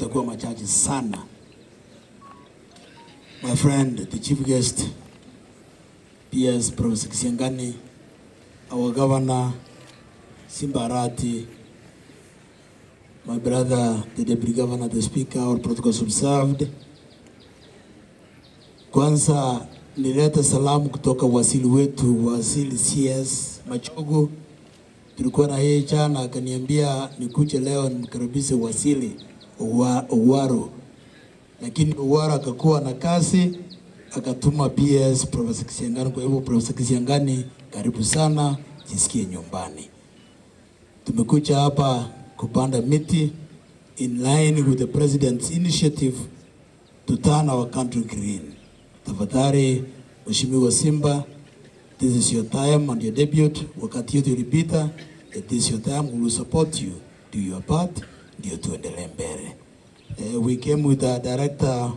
Takuwa machache sana. My friend, the chief guest, PS Professor Kisiangani, our governor, Simba, my brother, the deputy governor, the speaker, our protocols observed. Kwanza nileta salamu kutoka wasili wetu, wasili CS Machogo. Tulikuwa na yeye jana, akaniambia nikuje leo nimkaribishe wasili Owaro, lakini Owaro akakuwa na kazi, akatuma PS Professor Kisiangani. Kwa hivyo Professor Kisiangani, karibu sana, jisikie nyumbani. Tumekuja hapa kupanda miti in line with the president's initiative to turn our country green. Tafadhali Mheshimiwa Simba, this is your time and your debut. Wakati yetu ilipita, this is your time, we will support you. Do your part, ndio tuendelee mbele. We came with a director,